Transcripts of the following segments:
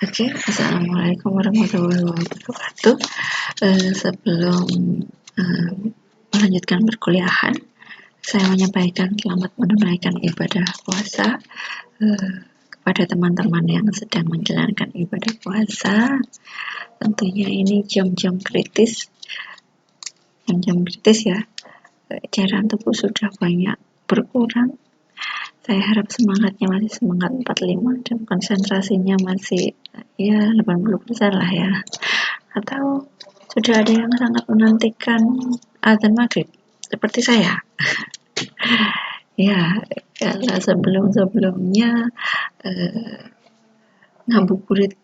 Oke, assalamualaikum warahmatullahi wabarakatuh. Sebelum eh, melanjutkan perkuliahan, saya menyampaikan selamat menunaikan ibadah puasa kepada teman-teman yang sedang menjalankan ibadah puasa. Tentunya ini jam-jam kritis, ya. Cairan tubuh sudah banyak berkurang. Saya harap semangatnya masih semangat 45 dan konsentrasinya masih ya 80% lah ya. Atau sudah ada yang sangat menantikan azan maghrib seperti saya. Ya, karena sebelumnya ngabuburit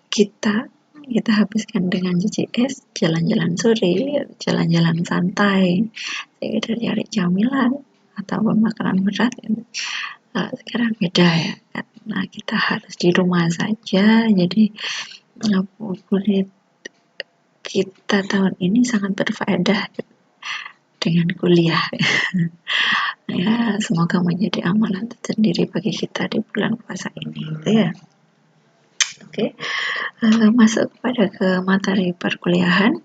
kita habiskan dengan JJS, jalan-jalan sore, jalan-jalan santai, sekedar cari camilan ataupun makanan berat. Sekarang beda ya, karena kita harus di rumah saja, jadi ngabuburit kita tahun ini sangat berfaedah dengan kuliah. Ya, semoga menjadi amalan tersendiri bagi kita di bulan puasa ini, gitu ya. Oke, masuk ke materi perkuliahan.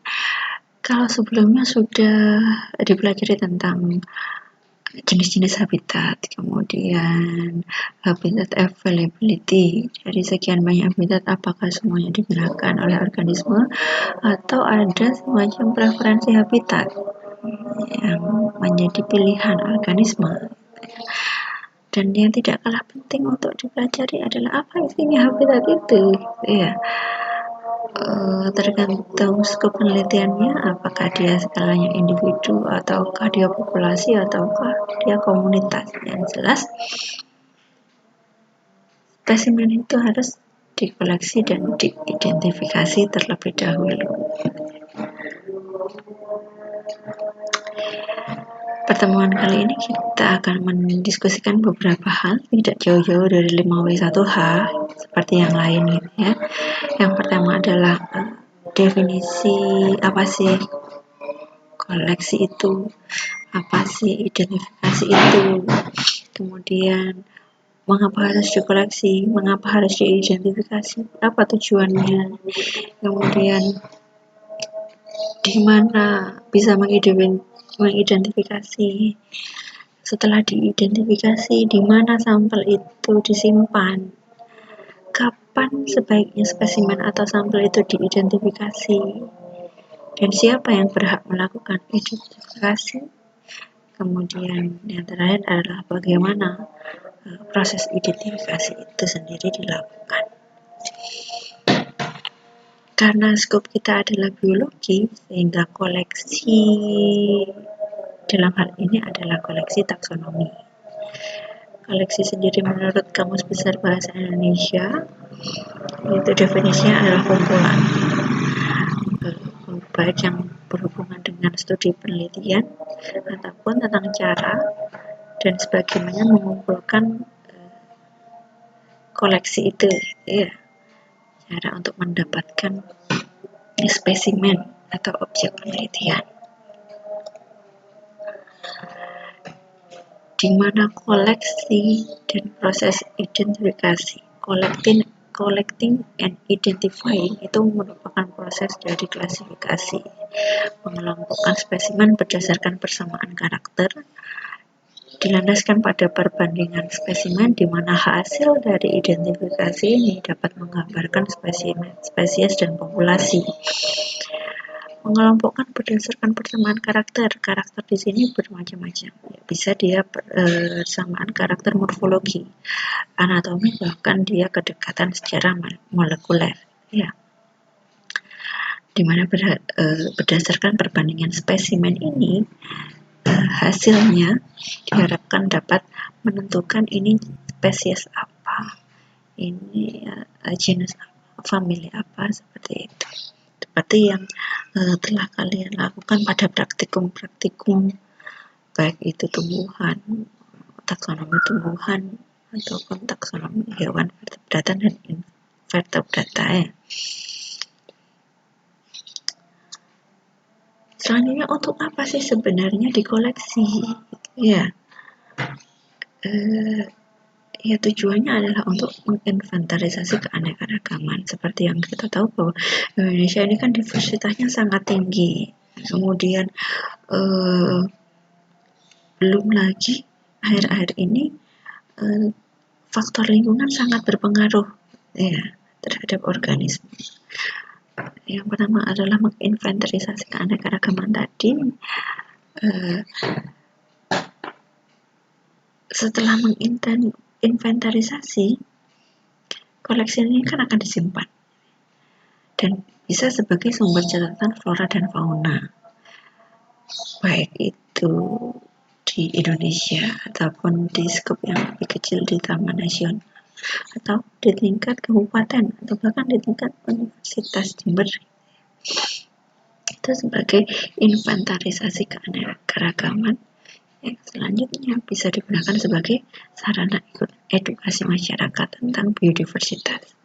Kalau sebelumnya sudah dipelajari tentang jenis-jenis habitat, kemudian habitat availability, dari sekian banyak habitat apakah semuanya digunakan oleh organisme atau ada semacam preferensi habitat yang menjadi pilihan organisme. Dan yang tidak kalah penting untuk dipelajari adalah apa isinya habitat itu, ya. Tergantung skop penelitiannya, apakah dia skalanya individu ataukah dia populasi ataukah dia komunitas. Yang jelas spesimen itu harus dikoleksi dan diidentifikasi terlebih dahulu. Pertemuan kali ini kita akan mendiskusikan beberapa hal, tidak jauh-jauh dari 5W1H seperti yang lain gitu ya. Yang pertama adalah definisi apa sih koleksi itu, apa sih identifikasi itu, kemudian mengapa harus dikoleksi, mengapa harus diidentifikasi, apa tujuannya, kemudian di mana bisa mengidentifikasi, setelah diidentifikasi di mana sampel itu disimpan, kapan sebaiknya spesimen atau sampel itu diidentifikasi, dan siapa yang berhak melakukan identifikasi. Kemudian yang terakhir adalah bagaimana proses identifikasi itu sendiri dilakukan. Karena skop kita adalah biologi, sehingga koleksi dalam hal ini adalah koleksi taksonomi. Koleksi sendiri menurut Kamus Besar Bahasa Indonesia, itu definisinya adalah kumpulan, baik yang berhubungan dengan studi penelitian ataupun tentang cara dan sebagainya mengumpulkan koleksi itu, ya. Cara untuk mendapatkan spesimen atau objek penelitian, di mana koleksi dan proses identifikasi, collecting and identifying itu merupakan proses dari klasifikasi, mengelompokkan spesimen berdasarkan persamaan karakter, dilandaskan pada perbandingan spesimen di mana hasil dari identifikasi ini dapat menggambarkan spesies dan populasi. Mengelompokkan berdasarkan persamaan karakter di sini bermacam-macam. Bisa dia persamaan karakter morfologi, anatomi, bahkan dia kedekatan secara molekuler, ya. Dimana berdasarkan perbandingan spesimen ini, hasilnya diharapkan dapat menentukan ini spesies apa, ini genus apa, famili apa, seperti itu. Seperti yang telah kalian lakukan pada praktikum baik itu tumbuhan, taksonomi tumbuhan ataupun taksonomi hewan, vertebrata dan invertebrata, ya. Selanjutnya, untuk apa sih sebenarnya dikoleksi? Ya, Ya, tujuannya adalah untuk menginventarisasi keanekaragaman. Seperti yang kita tahu bahwa Indonesia ini kan diversitasnya sangat tinggi. Kemudian belum lagi akhir-akhir ini faktor lingkungan sangat berpengaruh ya terhadap organisme. Yang pertama adalah menginventarisasi keanekaragaman tadi. Setelah menginventarisasi, koleksi ini kan akan disimpan dan bisa sebagai sumber catatan flora dan fauna, baik itu di Indonesia ataupun di skop yang lebih kecil di Taman Nasional atau di tingkat kabupaten atau bahkan di tingkat Universitas Jember. Itu sebagai inventarisasi keanekaragaman yang selanjutnya bisa digunakan sebagai sarana edukasi masyarakat tentang biodiversitas.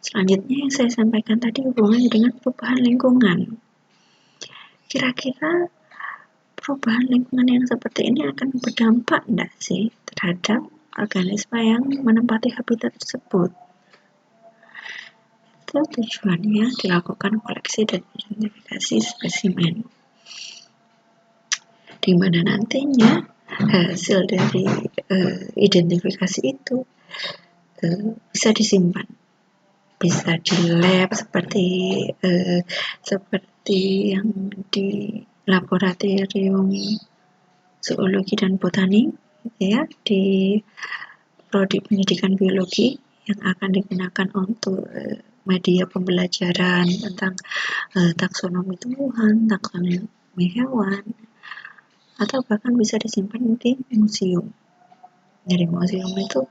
Selanjutnya yang saya sampaikan tadi hubungannya dengan perubahan lingkungan. Kira-kira perubahan lingkungan yang seperti ini akan berdampak enggak sih terhadap organisme yang menempati habitat tersebut? Itu tujuannya dilakukan koleksi dan identifikasi spesimen, di mana nantinya hasil dari identifikasi itu bisa disimpan, bisa di lab seperti yang di laboratorium zoologi dan botani ya, di prodi pendidikan biologi yang akan digunakan untuk media pembelajaran tentang taksonomi tumbuhan, taksonomi hewan, atau bahkan bisa disimpan di museum. Dari museum itu,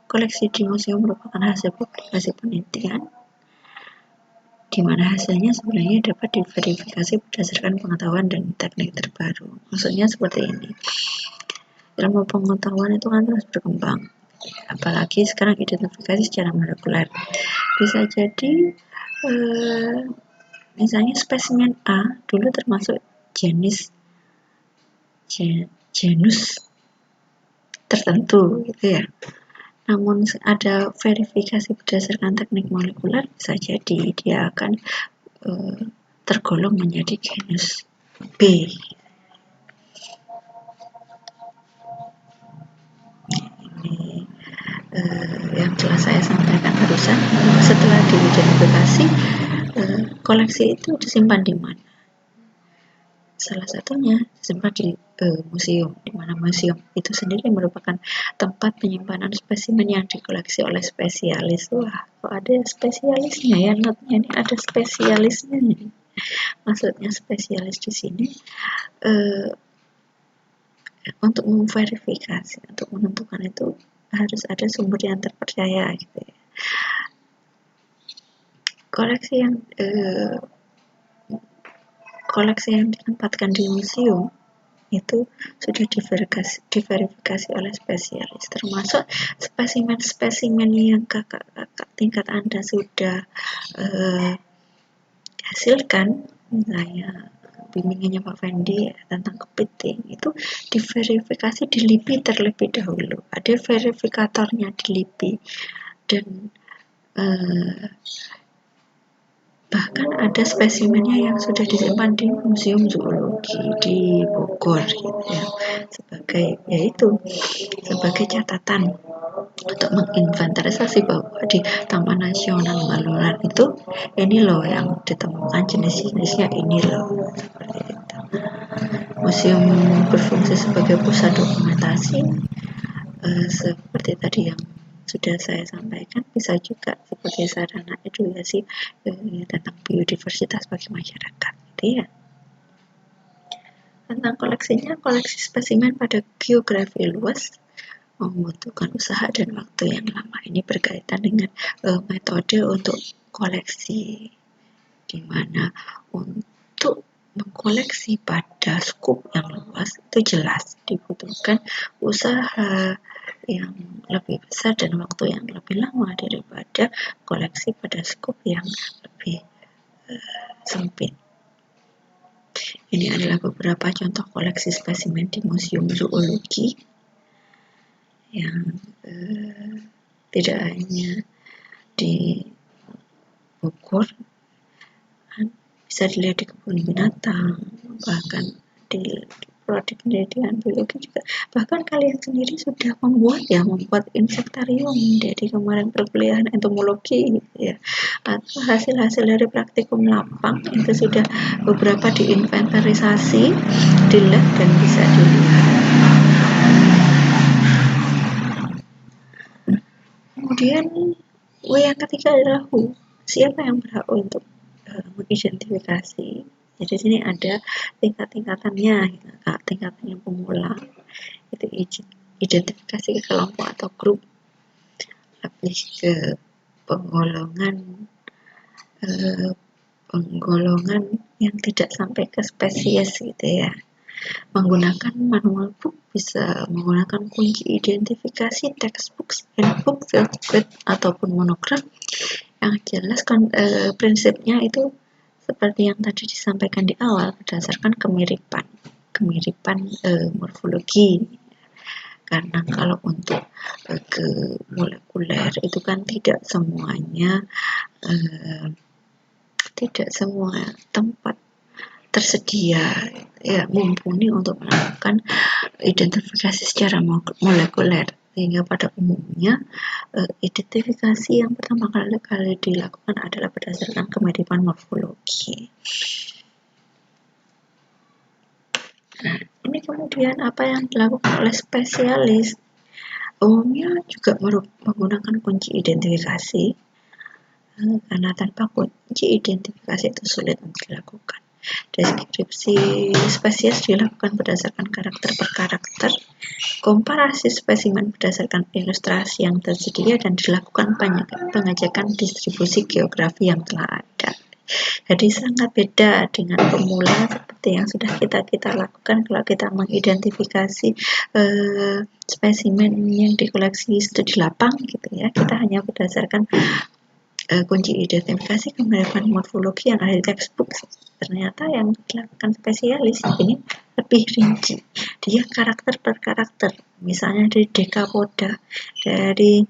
koleksi di museum merupakan hasil publikasi penelitian di mana hasilnya sebenarnya dapat diverifikasi berdasarkan pengetahuan dan teknik terbaru. Maksudnya seperti ini, ilmu pengetahuan itu kan terus berkembang, apalagi sekarang identifikasi secara molekuler. Bisa jadi misalnya spesimen A dulu termasuk genus tertentu gitu ya, namun ada verifikasi berdasarkan teknik molekuler, bisa jadi dia akan tergolong menjadi genus B. Ini yang telah saya sampaikan barusan. Setelah diidentifikasi, koleksi itu disimpan di mana? Salah satunya disimpan di museum, di mana museum itu sendiri merupakan tempat penyimpanan spesimen yang dikoleksi oleh spesialis. Wah, kok ada spesialisnya ya, notnya ini ada spesialisnya nih. Maksudnya spesialis di sini untuk memverifikasi, untuk menentukan itu harus ada sumber yang terpercaya gitu ya. Koleksi yang ditempatkan di museum itu sudah diverifikasi oleh spesialis, termasuk spesimen-spesimen yang kakak tingkat Anda sudah hasilkan, misalnya bimbingannya Pak Fendi tentang kepiting, itu diverifikasi di LIPI terlebih dahulu, ada verifikatornya di LIPI, dan bahkan ada spesimennya yang sudah disimpan di Museum Zoologi di Bogor gitu ya, sebagai catatan untuk menginventarisasi bahwa di Taman Nasional Baluran itu ini loh yang ditemukan jenis-jenisnya, ini loh, seperti itu. Museum berfungsi sebagai pusat dokumentasi seperti tadi yang sudah saya sampaikan, bisa juga sebagai sarana edukasi tentang biodiversitas bagi masyarakat gitu ya. Tentang koleksinya, koleksi spesimen pada geografi luas membutuhkan usaha dan waktu yang lama. Ini berkaitan dengan metode untuk koleksi, di mana untuk mengkoleksi pada skup yang luas itu jelas dibutuhkan usaha yang lebih besar dan waktu yang lebih lama daripada koleksi pada skup yang lebih sempit. Ini adalah beberapa contoh koleksi spesimen di Museum Zoologi yang tidak hanya di Bogor, bisa dilihat di kebun binatang, bahkan di prodi penelitian biologi juga. Bahkan kalian sendiri sudah membuat insektarium dari kemarin perkuliahan entomologi gitu ya, atau hasil-hasil dari praktikum lapang itu sudah beberapa diinventarisasi di lab dan bisa dilihat. Kemudian yang ketiga adalah who. Siapa yang berhak untuk mengidentifikasi? Jadi di sini ada tingkat-tingkatannya, tingkatan yang pemula itu identifikasi ke kelompok atau grup, lebih ke penggolongan yang tidak sampai ke spesies gitu ya. Menggunakan manual book, bisa menggunakan kunci identifikasi, textbook, handbook, field guide, ataupun monograf. Yang jelas prinsipnya itu seperti yang tadi disampaikan di awal, berdasarkan kemiripan morfologi. Karena kalau untuk ke molekuler itu kan tidak semua tempat tersedia ya mumpuni untuk melakukan identifikasi secara molekuler, sehingga pada umumnya identifikasi yang pertama kali dilakukan adalah berdasarkan kemiripan morfologi. Nah, ini kemudian apa yang dilakukan oleh spesialis? Umumnya juga menggunakan kunci identifikasi, karena tanpa kunci identifikasi itu sulit untuk dilakukan. Deskripsi spesies dilakukan berdasarkan karakter per karakter, komparasi spesimen berdasarkan ilustrasi yang tersedia, dan dilakukan pengecekan distribusi geografi yang telah ada. Jadi sangat beda dengan pemula seperti yang sudah kita lakukan kalau kita mengidentifikasi spesimen yang dikoleksi studi lapang gitu ya. Kita hanya berdasarkan kunci identifikasi kemiripan morfologi yang ada di textbook. Ternyata yang dilakukan spesialis ini lebih rinci. Dia karakter per karakter. Misalnya dari dekapoda, dari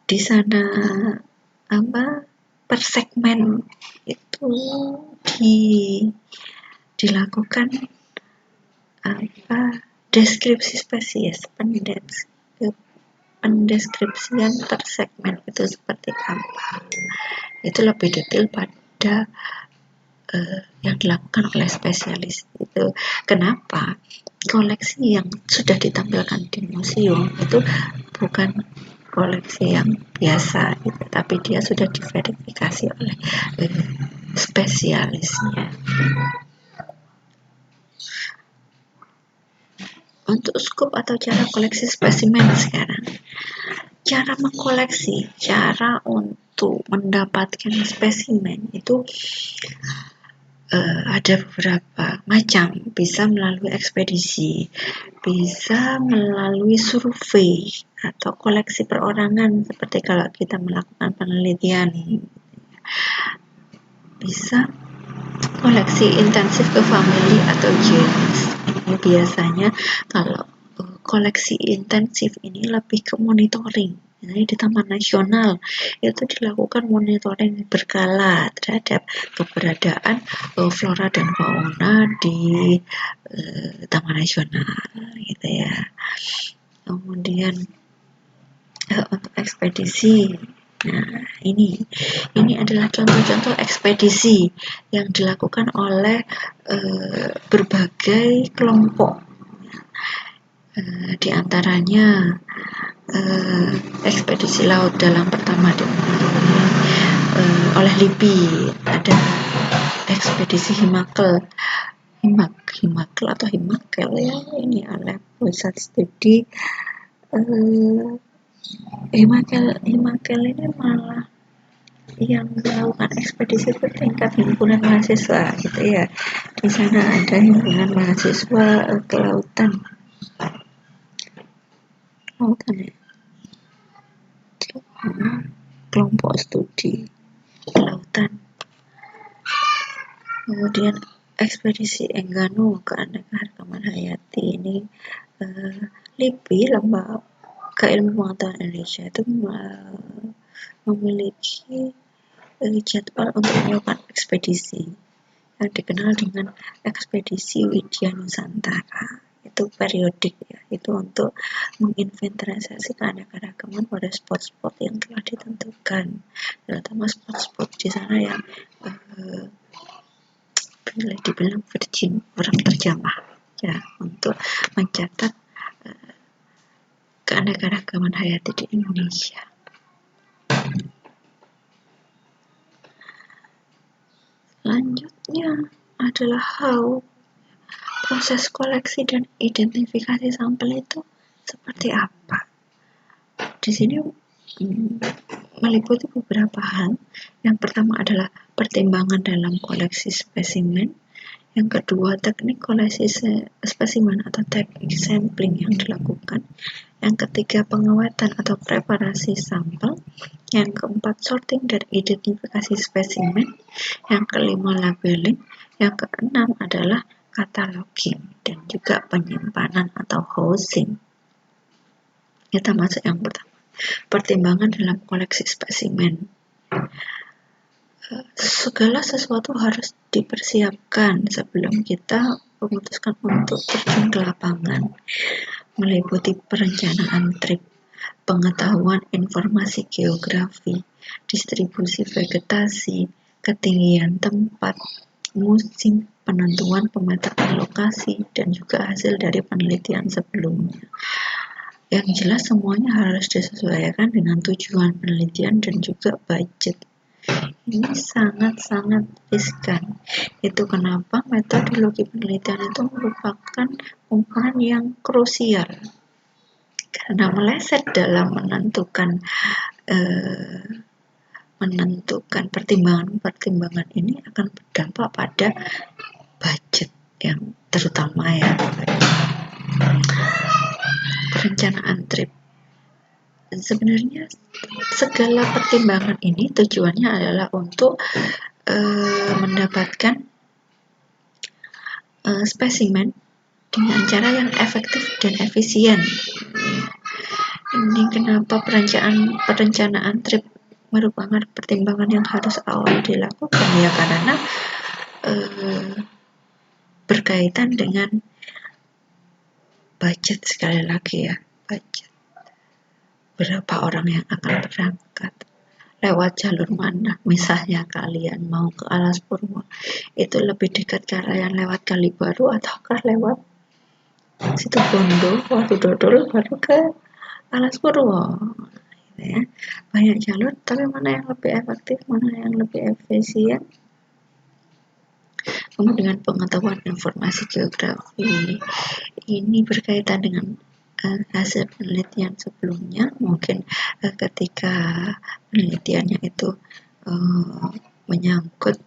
di sana per segmen itu dilakukan deskripsi spesies, pendeskripsian per segmen itu seperti apa. Itu lebih detail pada yang dilakukan oleh spesialis itu. Kenapa? Koleksi yang sudah ditampilkan di museum itu bukan koleksi yang biasa gitu, tapi dia sudah diverifikasi oleh spesialisnya. Untuk skop atau cara koleksi spesimen sekarang, cara mengkoleksi, cara untuk mendapatkan spesimen itu ada beberapa macam. Bisa melalui ekspedisi, bisa melalui survei atau koleksi perorangan seperti kalau kita melakukan penelitian. Bisa koleksi intensif ke family atau genus. Ini biasanya kalau koleksi intensif ini lebih ke monitoring. Jadi di Taman Nasional itu dilakukan monitoring berkala terhadap keberadaan flora dan fauna di Taman Nasional gitu ya. Kemudian untuk ekspedisi, nah ini adalah contoh-contoh ekspedisi yang dilakukan oleh berbagai kelompok. Di antaranya ekspedisi laut dalam pertama oleh LIPI, ada ekspedisi Himakel ya, ini oleh pusat studi Himakel ini malah yang melakukan ekspedisi bertingkat himpunan mahasiswa gitu ya. Di sana ada himpunan mahasiswa kelautan ya. Kelompok studi kelautan. Kemudian ekspedisi Enggano ke Aneka Harkaman Hayati ini LIPI, Lembaga Ilmu Pengetahuan Indonesia, itu memiliki jadwal untuk melakukan ekspedisi yang dikenal dengan ekspedisi Widya Nusantara. Itu periodik ya, itu untuk menginventarisasi keanekaragaman pada spot-spot yang telah ditentukan, terutama spot-spot di sana yang boleh dibilang virgin, kurang terjamah ya, untuk mencatat keanekaragaman hayati di Indonesia. Selanjutnya adalah how. Proses koleksi dan identifikasi sampel itu seperti apa? Di sini meliputi beberapa hal. Yang pertama adalah pertimbangan dalam koleksi spesimen. Yang kedua, teknik koleksi spesimen atau teknik sampling yang dilakukan. Yang ketiga, pengawetan atau preparasi sampel. Yang keempat, sorting dan identifikasi spesimen. Yang kelima, labeling. Yang keenam adalah cataloging dan juga penyimpanan atau housing. Kita masuk yang pertama, pertimbangan dalam koleksi spesimen. Segala sesuatu harus dipersiapkan sebelum kita memutuskan untuk terjun ke lapangan, meliputi perencanaan trip, pengetahuan informasi geografi, distribusi vegetasi, ketinggian tempat, musim, penentuan pemetaan lokasi, dan juga hasil dari penelitian sebelumnya. Yang jelas semuanya harus disesuaikan dengan tujuan penelitian dan juga budget. Ini sangat-sangat riskan. Itu kenapa metodologi penelitian itu merupakan komponen yang krusial, karena meleset dalam menentukan pertimbangan ini akan berdampak pada budget yang terutama ya. Perencanaan trip. Sebenarnya segala pertimbangan ini tujuannya adalah untuk mendapatkan spesimen dengan cara yang efektif dan efisien. Ini kenapa perencanaan trip merupakan pertimbangan yang harus awal dilakukan ya, karena berkaitan dengan budget. Sekali lagi ya, budget. Berapa orang yang akan berangkat, lewat jalur mana. Misalnya kalian mau ke Alas Purwo, itu lebih dekat kalian lewat Kalibaru ataukah lewat Situbondo, Watu Dodol baru ke Alas Purwo gitu ya. Banyak jalur, tapi mana yang lebih efektif, mana yang lebih efisien. Kemudian pengetahuan informasi geografi ini berkaitan dengan hasil penelitian sebelumnya. Mungkin ketika penelitiannya itu menyangkut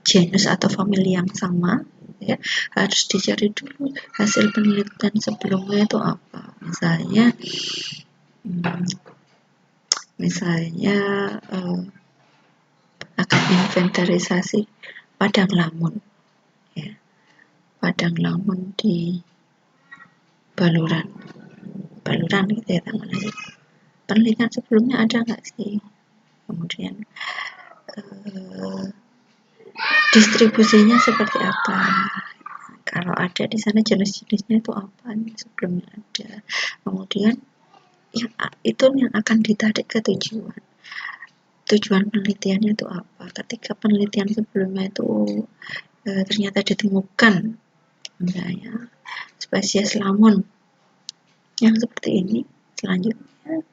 genus atau famili yang sama ya, harus dicari dulu hasil penelitian sebelumnya itu apa. Misalnya akan inventarisasi padang lamun ya, padang lamun di Baluran gitu ya, penelitian sebelumnya ada nggak sih. Kemudian distribusinya seperti apa, kalau ada di sana jenis-jenisnya itu apa sebelumnya ada. Kemudian itu yang akan ditarik ke tujuan penelitiannya itu apa. Ketika penelitian sebelumnya itu ternyata ditemukan misalnya spesies lamun yang seperti ini, selanjutnya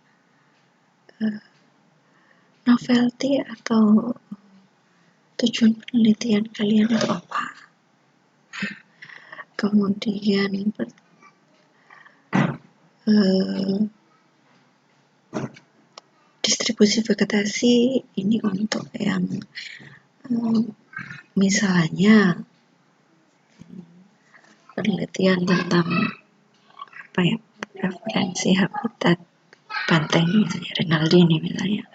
novelty atau tujuan penelitian kalian itu apa. Kemudian distribusi vegetasi ini untuk yang misalnya penelitian tentang preferensi habitat banteng misalnya, Rinaldi ini misalnya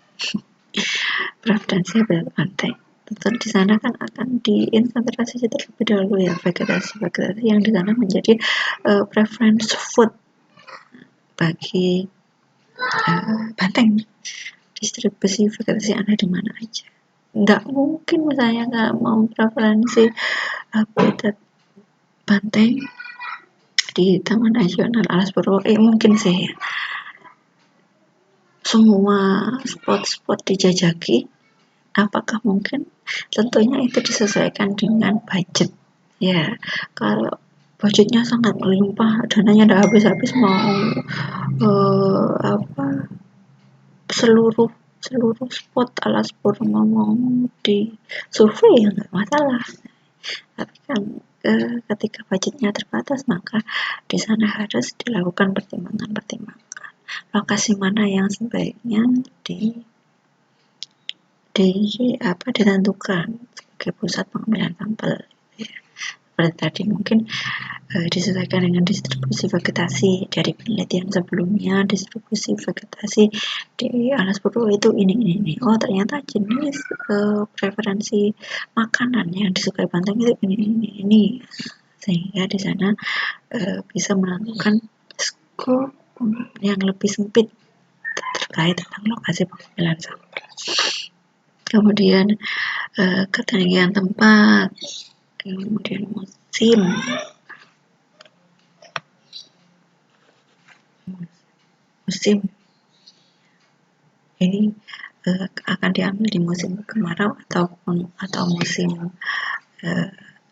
preferensi habitat banteng, Tentu di sana kan akan diinventarisasi terlebih dahulu ya vegetasi yang di sana menjadi preference food bagi banteng. Distribusi vegetasi Anda di mana aja. Nggak mungkin misalnya nggak mau preferensi habitat banteng di Taman Nasional Alas Purwo, mungkin sih ya. Semua spot-spot dijajaki, apakah mungkin? Tentunya itu disesuaikan dengan budget. Ya, kalau budgetnya sangat melimpah, dananya udah habis-habis mau seluruh spot Alas Purwo mau di survei ya nggak masalah. Tapi kan ketika budgetnya terbatas, maka di sana harus dilakukan pertimbangan-pertimbangan. Lokasi mana yang sebaiknya ditentukan sebagai pusat pengambilan sampel. Ya. Seperti tadi mungkin disesuaikan dengan distribusi vegetasi dari penelitian sebelumnya. Distribusi vegetasi di Alas Purwo itu ini. Oh ternyata jenis preferensi makanan yang disukai banteng itu ini. Sehingga di sana bisa menentukan skop yang lebih sempit terkait tentang lokasi pengambilan sampel. Kemudian ketinggian tempat, kemudian musim ini akan diambil di musim kemarau atau musim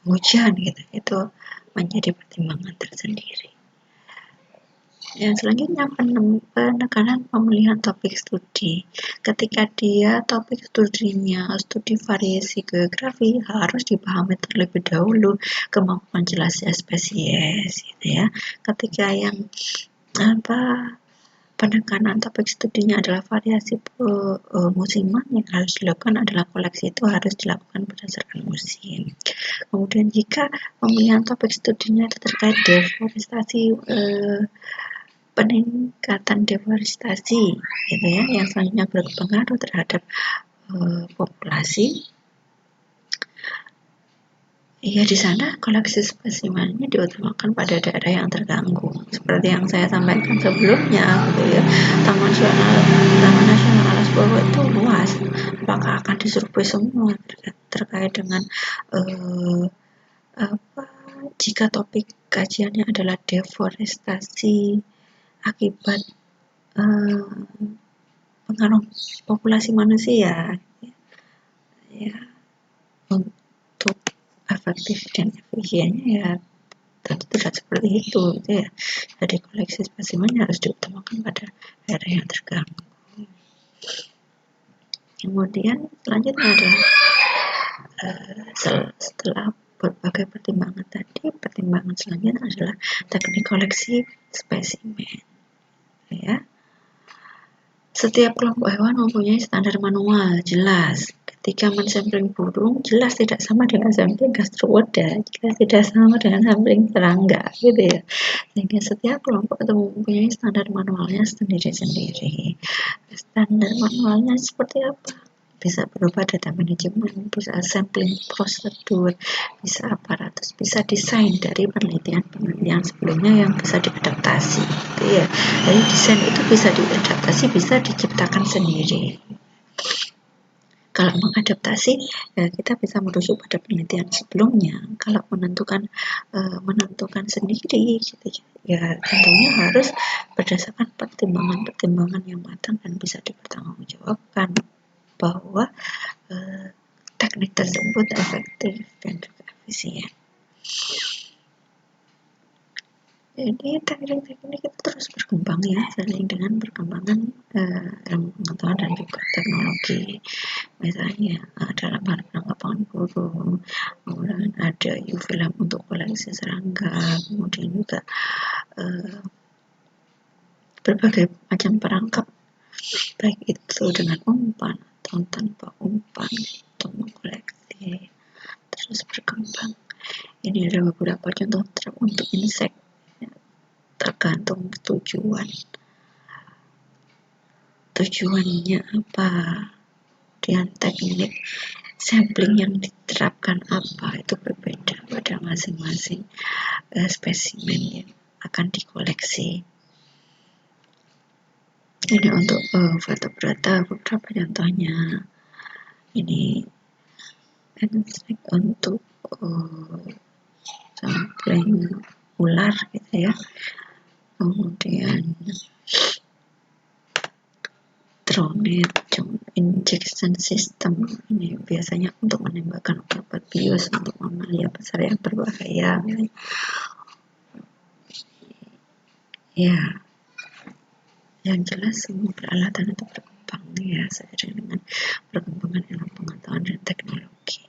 hujan gitu. Itu menjadi pertimbangan tersendiri. Yang selanjutnya penekanan pemilihan topik studi. Ketika dia topik studinya studi variasi geografi, harus dipahami terlebih dahulu kemampuan jelasnya spesies gitu ya. Ketika yang penekanan topik studinya adalah variasi musiman, yang harus dilakukan adalah koleksi itu harus dilakukan berdasarkan musim. Kemudian jika pemilihan topik studinya itu terkait deforestasi, peningkatan deforestasi gitu ya, yang selanjutnya berpengaruh terhadap populasi. Ya di sana koleksi spesimennya diutamakan pada daerah yang terganggu. Seperti yang saya sampaikan sebelumnya gitu ya. Taman Nasional Alas Purwo itu luas. Apakah akan disurvei semua terkait dengan jika topik kajiannya adalah deforestasi akibat pengaruh populasi manusia ya, untuk efektif dan efisiennya ya tentu tidak seperti itu gitu ya. Jadi koleksi spesimen harus diutamakan pada daerah yang terganggu. Kemudian selanjutnya adalah setelah berbagai pertimbangan tadi, pertimbangan selanjutnya adalah teknik koleksi spesimen ya. Setiap kelompok hewan mempunyai standar manual jelas. Ketika mensampling burung, jelas tidak sama dengan sampling gastropoda, jelas tidak sama dengan sampling serangga, gitu ya. Sehingga setiap kelompok itu mempunyai standar manualnya sendiri-sendiri. Standar manualnya seperti apa? Bisa berupa data manajemen, bisa sampling prosedur, bisa aparatus, bisa desain dari penelitian sebelumnya yang bisa diadaptasi gitu ya. Jadi desain itu bisa diadaptasi, bisa diciptakan sendiri. Kalau mengadaptasi ya kita bisa merujuk pada penelitian sebelumnya. Kalau menentukan sendiri gitu ya, tentunya harus berdasarkan pertimbangan yang matang dan bisa dipertanggungjawabkan bahwa teknik tersebut efektif dan juga efisien. Jadi teknik-teknik itu terus berkembang ya, seiring dengan perkembangan ilmu pengetahuan dan juga teknologi. Misalnya dalam hal penangkapan burung, kemudian ada UV lamp untuk koleksi serangga, kemudian juga berbagai macam perangkap, baik itu dengan umpan atau tanpa umpan untuk mengkoleksi, terus berkembang. Ini ada beberapa contoh trap untuk insek, tergantung tujuannya apa, kemudian teknik sampling yang diterapkan apa itu berbeda pada masing-masing spesimen yang akan dikoleksi. Ini untuk vertebrata beberapa contohnya. Ini untuk sampling ular gitu ya. Kemudian Tronet injection system, ini biasanya untuk menembakkan obat bius untuk mamalia besar yang berbahaya. Ya, yang jelas semua peralatan itu berkembang ya seiring dengan perkembangan ilmu pengetahuan dan teknologi.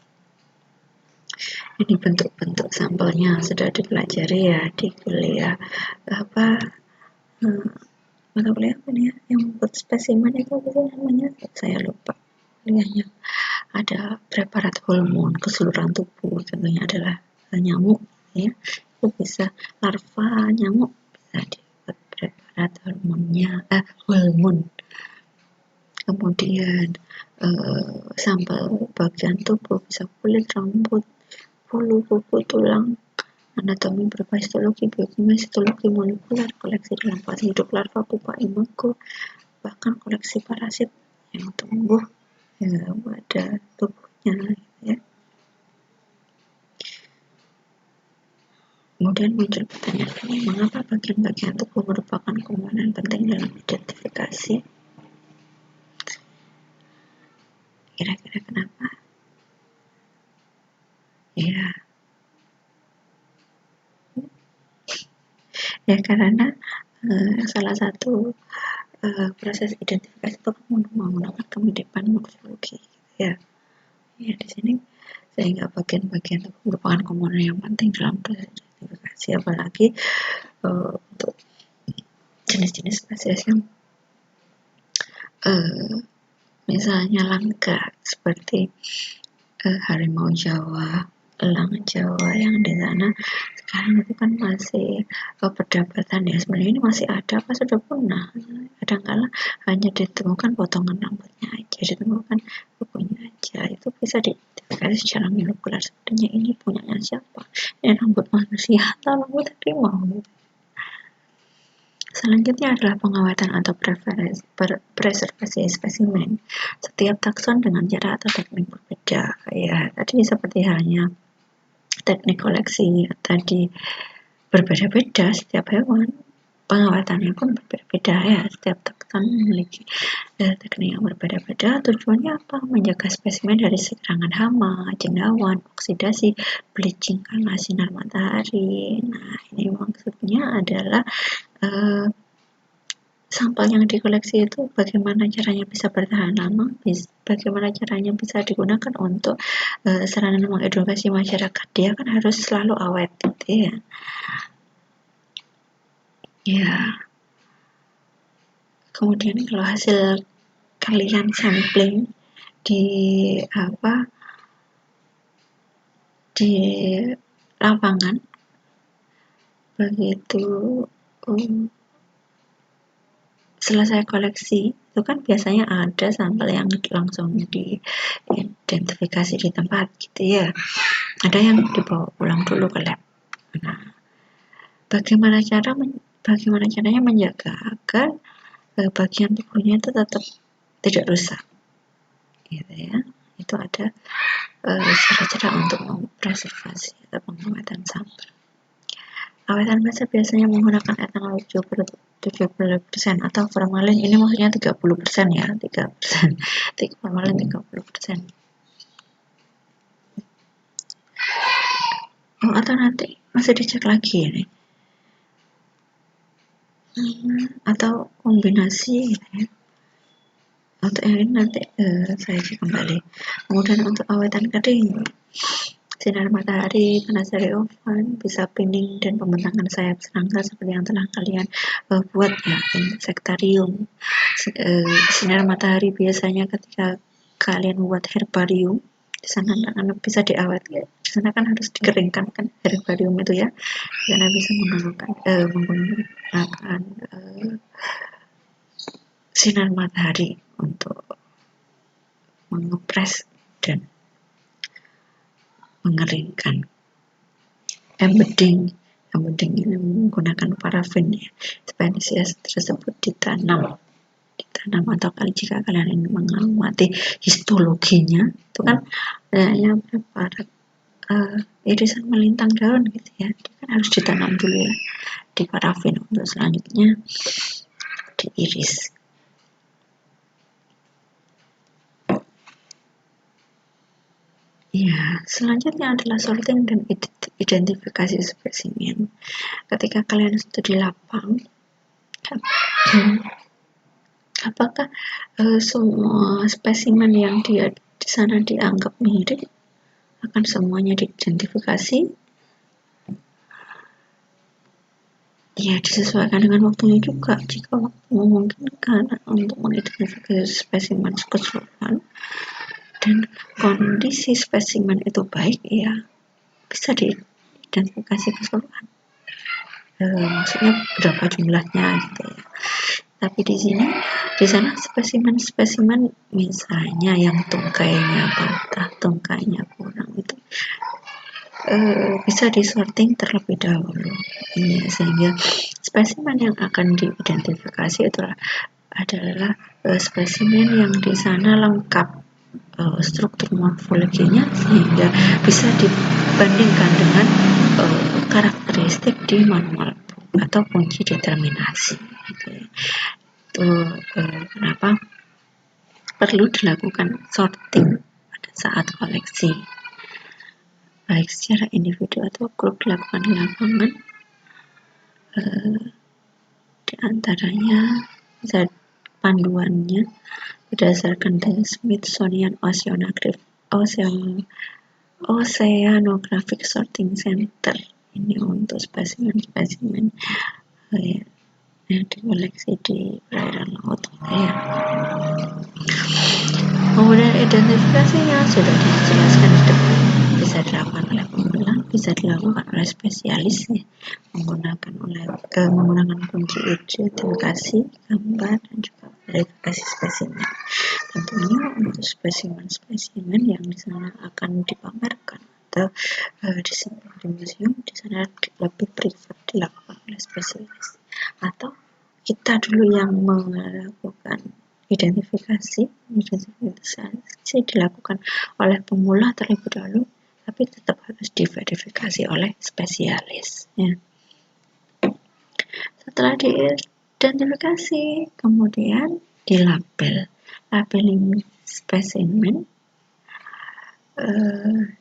Ini bentuk-bentuk sampelnya sudah dipelajari ya di kuliah mata kuliah apa nih ya, yang buat spesimen itu apa namanya, saya lupa kuliahnya. Ada preparat hormon keseluruhan tubuh, contohnya adalah nyamuk ya, itu bisa larva nyamuk bisa dibuat preparat hormonnya, hormon. Kemudian sampel bagian tubuh bisa kulit, rambut, bulu, kuku, tulang, anatomi berupa histologi, biokimia, histologi molekuler, koleksi dalam fase hidup larva, pupa, imago, bahkan koleksi parasit yang tumbuh pada tubuhnya ya. Kemudian muncul pertanyaan, mengapa bagian-bagian tubuh merupakan komponen penting dalam identifikasi? Kira-kira kenapa? Ya karena salah satu proses identifikasi itu menggunakan kemiripan morfologi ya. Ya di sini sehingga bagian-bagian tubuh merupakan komponen yang penting dalam proses identifikasi, apalagi untuk jenis-jenis spesies yang misalnya langka seperti harimau Jawa, elang Jawa yang di sana sekarang itu kan masih perdebatan ya, sebenarnya ini masih ada apa sudah punah. Kadang-kala hanya ditemukan potongan rambutnya aja, ditemukan kukunya aja, itu bisa diidentifikasi secara molekuler sebenarnya ini punyanya siapa, ini rambut manusia atau rambut harimau. Selanjutnya adalah pengawatan atau preservasi spesimen. Setiap takson dengan cara atau teknik berbeda. Ya, tadi seperti halnya teknik koleksi tadi berbeda-beda setiap hewan. Pengawatannya pun berbeda ya. Setiap takson memiliki teknik yang berbeda-beda. Tujuannya apa? Menjaga spesimen dari serangan hama, cendawan, oksidasi, bleaching karena sinar matahari. Nah, ini maksudnya adalah sampel yang dikoleksi itu bagaimana caranya bisa bertahan lama, bagaimana caranya bisa digunakan untuk sarana mengedukasi masyarakat. Dia kan harus selalu awet gitu ya. Ya. Kemudian kalau hasil kalian sampling di lapangan, begitu selesai koleksi itu kan biasanya ada sampel yang langsung diidentifikasi di tempat gitu ya, ada yang dibawa pulang dulu ke lab. Nah, bagaimana caranya menjaga agar bagian tubuhnya itu tetap tidak rusak gitu ya. Itu ada cara-cara untuk mempreservasi atau pengawatan sampel. Awetkan basa biasanya menggunakan etanol 70% atau formalin, ini maksudnya 30% ya, 3%. Formalin 30%. Atau nanti masih dicek lagi ini. Atau kombinasi gitu ya. Untuk yang ini nanti saya cek kembali. Kemudian untuk awetan kering, sinar matahari, panas dari oven, bisa pining dan pembentangan sayap serangga seperti yang telah kalian buat ya, insektarium. Sinar matahari biasanya ketika kalian membuat herbarium, di sana bisa diawetkan. Di sana kan harus dikeringkan kan herbarium itu ya. Di sana bisa menggunakan sinar matahari untuk mengepres dan mengeringkan. Embedding ini menggunakan parafin ya, spesies tersebut ditanam atau jika kalian ingin mengamati histologinya itu kan adanya berapa irisan melintang daun gitu ya, itu kan harus ditanam dulu ya di parafin untuk selanjutnya diiris. Ya, selanjutnya adalah sorting dan identifikasi spesimen. Ketika kalian studi lapang, apakah semua spesimen yang di sana dianggap mirip akan semuanya diidentifikasi? Ya, disesuaikan dengan waktunya juga. Jika waktu memungkinkan untuk mengidentifikasi spesimen keseluruhan dan kondisi spesimen itu baik, ya bisa diidentifikasi keseluruhan. Maksudnya berapa jumlahnya gitu ya. Tapi di sana spesimen misalnya yang tungkainya patah, tungkainya kurang itu bisa disorting terlebih dahulu. Ya, sehingga spesimen yang akan diidentifikasi adalah spesimen yang di sana lengkap struktur morfologinya sehingga bisa dibandingkan dengan karakteristik di manual atau kunci determinasi gitu ya. Itu kenapa perlu dilakukan sorting pada saat koleksi, baik secara individu atau grup dilakukan di lapangan. Di antaranya panduannya berdasarkan The Smithsonian Oceanographic Sorting Center. Ini untuk spesimen-spesimen yang dikoleksi di perairan laut ya. Kemudian identifikasinya sudah dijelaskan di depan, bisa dilakukan oleh pemula, bisa dilakukan oleh spesialis ya, menggunakan kunci identifikasi, gambar, dan juga verifikasi spesimen. Tentunya untuk spesimen-spesimen yang di sana akan dipamerkan atau disimpan di museum, di sana lebih prefer dilakukan oleh spesialis atau kita dulu yang melakukan identifikasi dilakukan oleh pemula terlebih dahulu, tapi tetap harus diverifikasi oleh spesialis ya. Setelah diidentifikasi, kemudian labeling spesimen.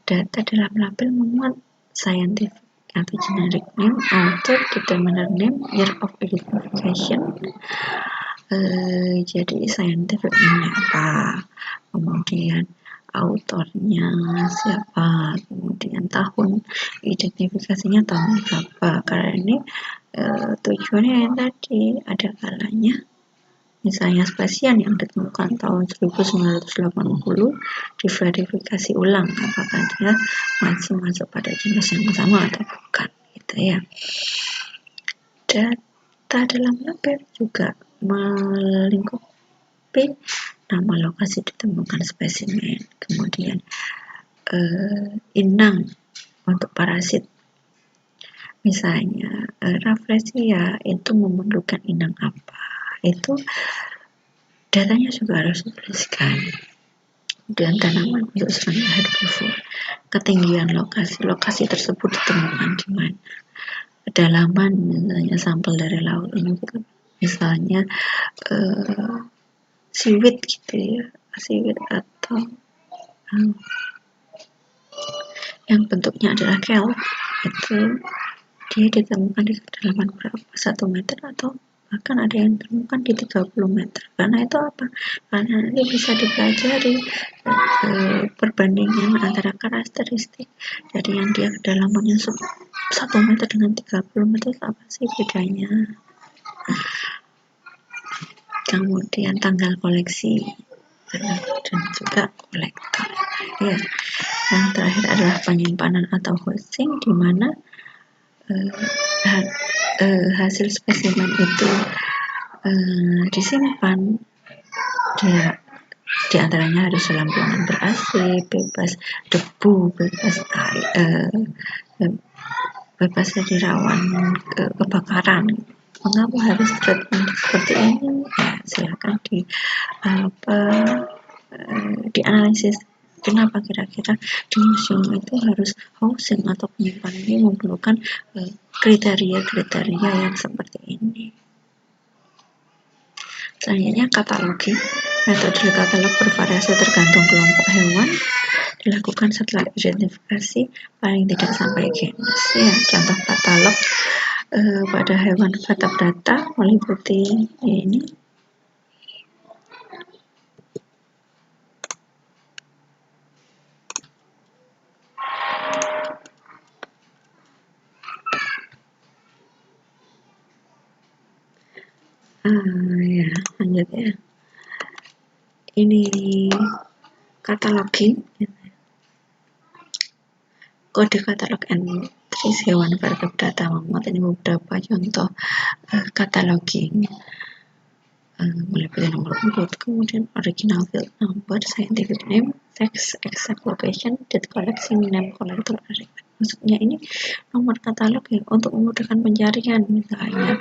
Data dalam label memuat scientific atau generic name, author, determiner name, year of identification. Jadi scientific name apa, kemudian autornya siapa, kemudian tahun identifikasinya tahun berapa. Karena ini tujuannya yang tadi ada kalanya misalnya spesies yang ditemukan tahun 1980 diverifikasi ulang apakah dia masih masuk pada jenis yang sama atau bukan gitu ya. Data dalam label juga melingkupi nama lokasi ditemukan spesimen, kemudian inang untuk parasit. Misalnya Rafflesia itu memerlukan inang apa, itu datanya juga harus dituliskan. Kemudian tanaman untuk serangga herbivore, ketinggian lokasi tersebut ditemukan di mana, kedalaman misalnya sampel dari laut ini gitu. Misalnya seaweed gitu ya, seaweed atau yang bentuknya adalah kelp, itu dia ditemukan di kedalaman berapa, 1 meter atau bahkan ada yang ditemukan di 30 meter. Karena itu apa? Karena nanti bisa dipelajari perbandingan antara karakteristik dari yang dia kedalamannya 1 meter dengan 30 meter, apa sih bedanya. Kemudian tanggal koleksi dan juga kolektor ya. Yang terakhir adalah penyimpanan atau hosting, di mana hasil spesimen itu disimpan dia Di antaranya harus dalam ruangan ber-AC, bebas debu, bebas dari rawan kebakaran. Mengapa harus treatment seperti ini? Ya, silakan dianalisis. Kenapa kira-kira di museum itu harus housing atau penyimpanan ini memerlukan kriteria-kriteria yang seperti ini. Selanjutnya katalogi. Metode katalog bervariasi tergantung kelompok hewan, dilakukan setelah identifikasi paling tidak sampai genus. Ya, contoh katalog pada hewan vertebrata meliputi ini. Ya, lanjut ya. Ini katalogi. Kode katalog entries hewan vertebrata memuat ini beberapa contoh katalogi. Meliputi nomor urut, kemudian original field number, scientific name, sex, exact location, date collection, name collector, maksudnya ini nomor katalog ya untuk memudahkan pencarian. Misalnya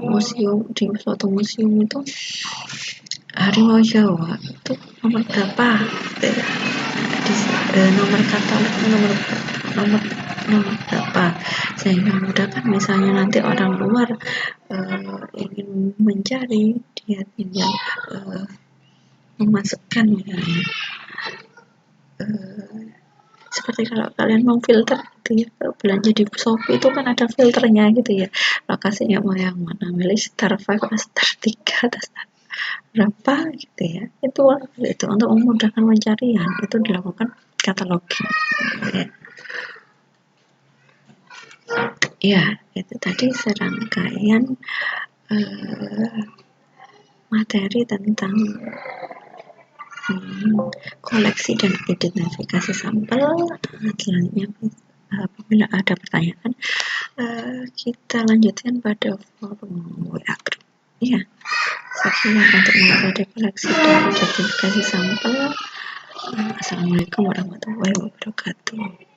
museum, di suatu museum itu harimau Jawa itu nomor berapa, nomor katalog nomor berapa, sehingga memudahkan misalnya nanti orang luar ingin mencari, dia tinggal memasukkan misalnya seperti kalau kalian mau filter gitu ya, kalau belanja di Shopee itu kan ada filternya gitu ya, lokasinya mau yang mana, milih star 5 atau star 3 atau star berapa gitu ya, itu untuk memudahkan pencarian itu dilakukan katalogi ya. Ya, itu tadi serangkaian materi tentang koleksi dan identifikasi sampel. Selanjutnya apabila ada pertanyaan kita lanjutkan pada forum WA group. Ya, sekian untuk materi koleksi dan identifikasi sampel. Assalamualaikum warahmatullahi wabarakatuh.